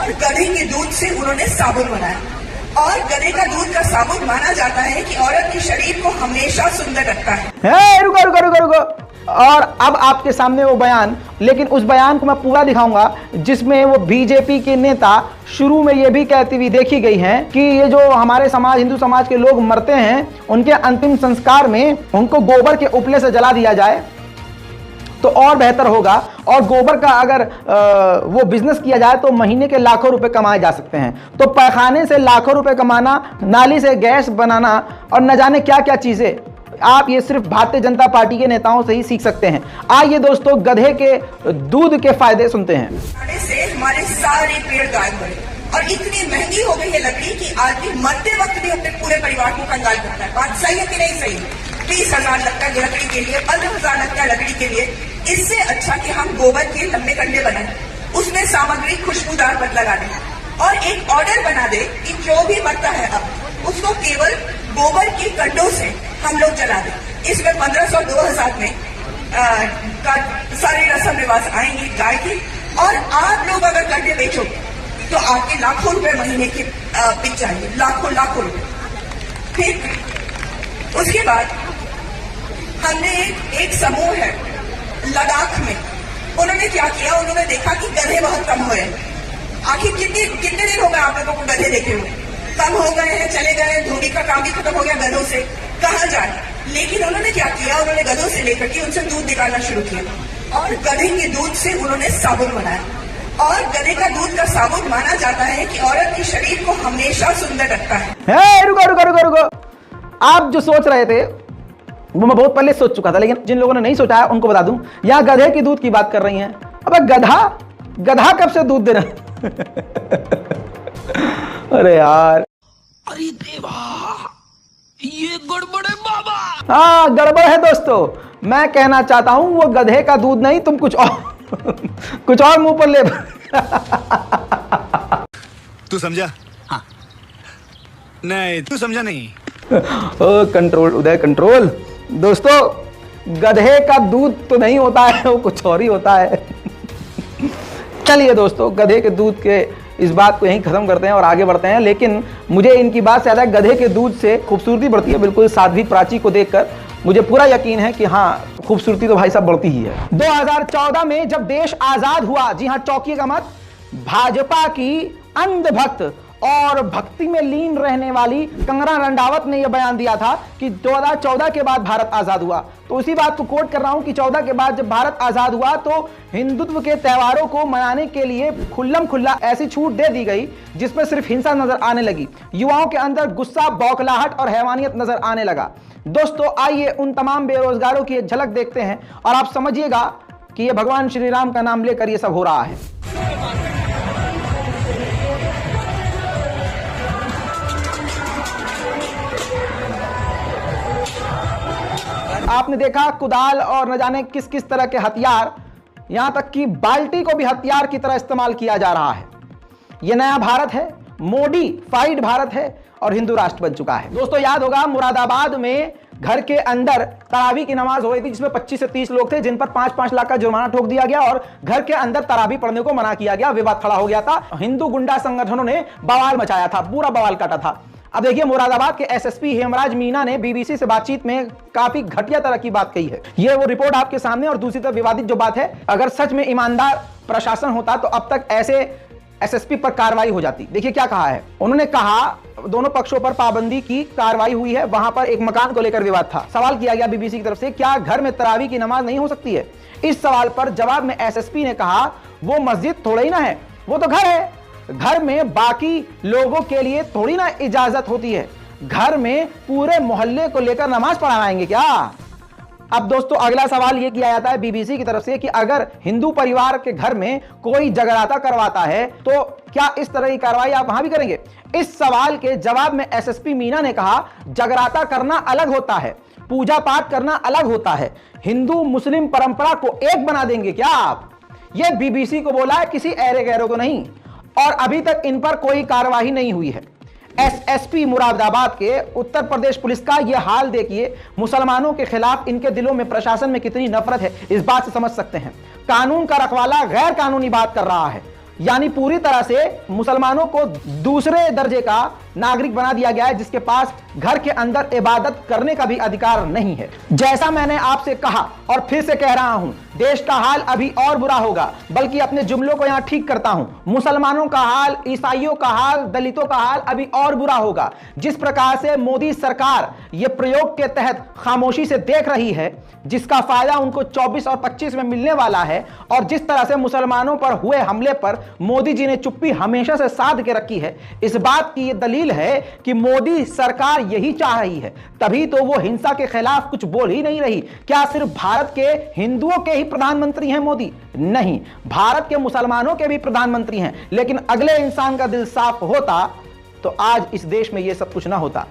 और गधे के दूध से उन्होंने साबुन बनाया। और गधे का दूध का साबुन माना जाता है कि औरत के शरीर को हमेशा सुंदर रखता है। रुको रुको रुको रुको। और अब आपके सामने वो बयान, लेकिन उस बयान को मैं पूरा दिखाऊंगा जिसमें वो बीजेपी के नेता शुरू में ये भी कहती हुई देखी गई हैं कि ये जो हमारे समाज, हिंदू समाज के लोग मरते हैं, उनके अंतिम संस्कार में उनको गोबर के उपले से जला दिया जाए तो और बेहतर होगा। और गोबर का अगर वो बिजनेस किया जाए तो महीने के लाखों रुपए कमाए जा सकते हैं। तो पैखाने से लाखों रुपए कमाना, नाली से गैस बनाना और न जाने क्या क्या चीजें, आप ये सिर्फ भारतीय जनता पार्टी के नेताओं से ही सीख सकते हैं। आइए दोस्तों, गधे के दूध के फायदे सुनते हैं। से हमारे सारे पेड़ गायब हुए और इतनी महंगी हो गई है लकड़ी कि आदमी मरते वक्त भी अपने पूरे परिवार को कंगाल करता है। बात सही है कि नहीं सही? 30,000 लगता है लकड़ी के लिए, 15,000 लगता है लकड़ी के लिए। इससे अच्छा कि हम गोबर के लंबे कंडे बनाए, उसमें सामग्री खुशबूदार पत लगा दें और एक ऑर्डर बना दे कि जो भी मरता है अब उसको केवल गोबर के कंडों से हम लोग जला दें। इसमें 1500 2000 में का सारे रस्म रिवाज आएंगे गाय के। और आप लोग अगर कंडे बेचो तो आपके लाखों रुपए महीने के बिक जाएंगे, लाखों लाखों रुपए। फिर उसके बाद हमने एक समूह है लद्दाख में, उन्होंने क्या किया, उन्होंने देखा कि गधे बहुत कम हुए। आखिर कितने दिन हो गए आप लोगों को गधे देखे हुए? कम हो गए हैं, चले गए हैं, धोबी का काम भी खत्म हो गया गधों से, कहाँ जाए। लेकिन उन्होंने क्या किया, उन्होंने गधों से लेकर के उनसे दूध निकालना शुरू किया और गधे के दूध से उन्होंने साबुन बनाया। और गधे का दूध का साबुन माना जाता है कि औरत के शरीर को हमेशा सुंदर रखता है। रुको रुको रुको रुको। आप जो सोच रहे थे वो मैं बहुत पहले सोच चुका था, लेकिन जिन लोगों ने नहीं सोचा है उनको बता दूं, यहां गधे के दूध की बात कर रही हैं। अबे गधा कब से दूध दे रहा अरे यार, अरे देवा, ये गड़बड़ है बाबा। हाँ गड़बड़ है दोस्तों। मैं कहना चाहता हूं वो गधे का दूध नहीं, तुम कुछ और कुछ और मुंह पर ले। तू समझा? हाँ। नहीं तू समझा नहीं। कंट्रोल उदय, कंट्रोल। दोस्तों, गधे का दूध तो नहीं होता है, वो कुछ और ही होता है। चलिए दोस्तों, गधे के दूध के इस बात को यहीं खत्म करते हैं और आगे बढ़ते हैं। लेकिन मुझे इनकी बात से ज्यादा गधे के दूध से खूबसूरती बढ़ती है। बिल्कुल साध्वी प्राची को देखकर मुझे पूरा यकीन है कि हाँ, खूबसूरती तो भाई साहब बढ़ती ही है। 2014 में जब देश आजाद हुआ, जी हाँ चौंकिएगा मत, भाजपा की अंधभक्त और भक्ति में लीन रहने वाली कंगना रंधावत ने यह बयान दिया था कि 2014 के बाद भारत आजाद हुआ। तो उसी बात को कोट कर रहा हूं कि 14 के बाद जब भारत आजाद हुआ तो हिंदुत्व के त्योहारों को मनाने के लिए खुल्लम खुल्ला ऐसी छूट दे दी गई जिसमें सिर्फ हिंसा नजर आने लगी। युवाओं के अंदर गुस्सा, बौखलाहट और हैवानियत नजर आने लगा। दोस्तों, आइए उन तमाम बेरोजगारों की एक झलक देखते हैं और आप समझिएगा कि यह भगवान श्री राम का नाम लेकर यह सब हो रहा है। आपने देखा कुदाल और न जाने किस किस तरह के हथियार, यहां तक कि बाल्टी को भी हथियार की तरह इस्तेमाल किया जा रहा है। यह नया भारत है, मॉडिफाइड भारत है और हिंदू राष्ट्र बन चुका है। दोस्तों, याद होगा मुरादाबाद में घर के अंदर तरावी की नमाज हो रही थी जिसमें 25 से 30 लोग थे जिन पर 5-5 लाख का जुर्माना ठोक दिया गया और घर के अंदर तरावी पढ़ने को मना किया गया। विवाद खड़ा हो गया था, हिंदू गुंडा संगठनों ने बवाल मचाया था, पूरा बवाल काटा था। अब देखिए, मुरादाबाद के एसएसपी हेमराज मीना ने बीबीसी से बातचीत में काफी घटिया तरह की बात कही है। ये वो रिपोर्ट आपके सामने। और दूसरी तरफ विवादित जो बात है, अगर सच में ईमानदार प्रशासन होता तो अब तक ऐसे एसएसपी पर कार्रवाई हो जाती। देखिए क्या कहा है उन्होंने। कहा दोनों पक्षों पर पाबंदी की कार्रवाई हुई है। वहां पर एक मकान को लेकर विवाद था। सवाल किया गया बीबीसी की तरफ से, क्या घर में तरावी की नमाज नहीं हो सकती है? इस सवाल पर जवाब में एसएसपी ने कहा, वो मस्जिद थोड़ा ही ना है, वो तो घर है। घर में बाकी लोगों के लिए थोड़ी ना इजाजत होती है, घर में पूरे मोहल्ले को लेकर नमाज पढ़ाएंगे क्या? अब दोस्तों, अगला सवाल यह किया जाता है बीबीसी की तरफ से कि अगर हिंदू परिवार के घर में कोई जगराता करवाता है तो क्या इस तरह की कार्रवाई आप वहां भी करेंगे? इस सवाल के जवाब में एसएसपी मीना ने कहा, जगराता करना अलग होता है, पूजा पाठ करना अलग होता है, हिंदू मुस्लिम परंपरा को एक बना देंगे क्या आप? यह बीबीसी को बोला है, किसी ऐरे गैरों को नहीं। और अभी तक इन पर कोई कार्रवाई नहीं हुई है। एसएसपी मुरादाबाद के उत्तर प्रदेश पुलिस का यह हाल देखिए, मुसलमानों के खिलाफ इनके दिलों में प्रशासन में कितनी नफरत है, इस बात से समझ सकते हैं। कानून का रखवाला गैर कानूनी बात कर रहा है। यानी पूरी तरह से मुसलमानों को दूसरे दर्जे का नागरिक बना दिया गया है, जिसके पास घर के अंदर इबादत करने का भी अधिकार नहीं है। जैसा मैंने आपसे कहा और फिर से कह रहा हूं, देश का हाल अभी और बुरा होगा, बल्कि अपने जुमलों को यहां ठीक करता हूं। मुसलमानों का हाल, ईसाइयों का हाल, दलितों का हाल अभी और बुरा होगा। जिस प्रकार से मोदी सरकार यह प्रयोग के तहत खामोशी से देख रही है, जिसका फायदा उनको 24 और 25 में मिलने वाला है, और जिस तरह से मुसलमानों पर हुए हमले पर मोदी जी ने चुप्पी हमेशा से साध के रखी है, इस बात की यह दलील है कि मोदी सरकार यही चाह रही है। तभी तो वो हिंसा के खिलाफ कुछ बोल ही नहीं रही। क्या सिर्फ भारत के हिंदुओं के ही प्रधानमंत्री हैं मोदी? नहीं, भारत के मुसलमानों के भी प्रधानमंत्री हैं। लेकिन अगले इंसान का दिल साफ होता तो आज इस देश में यह सब कुछ ना होता।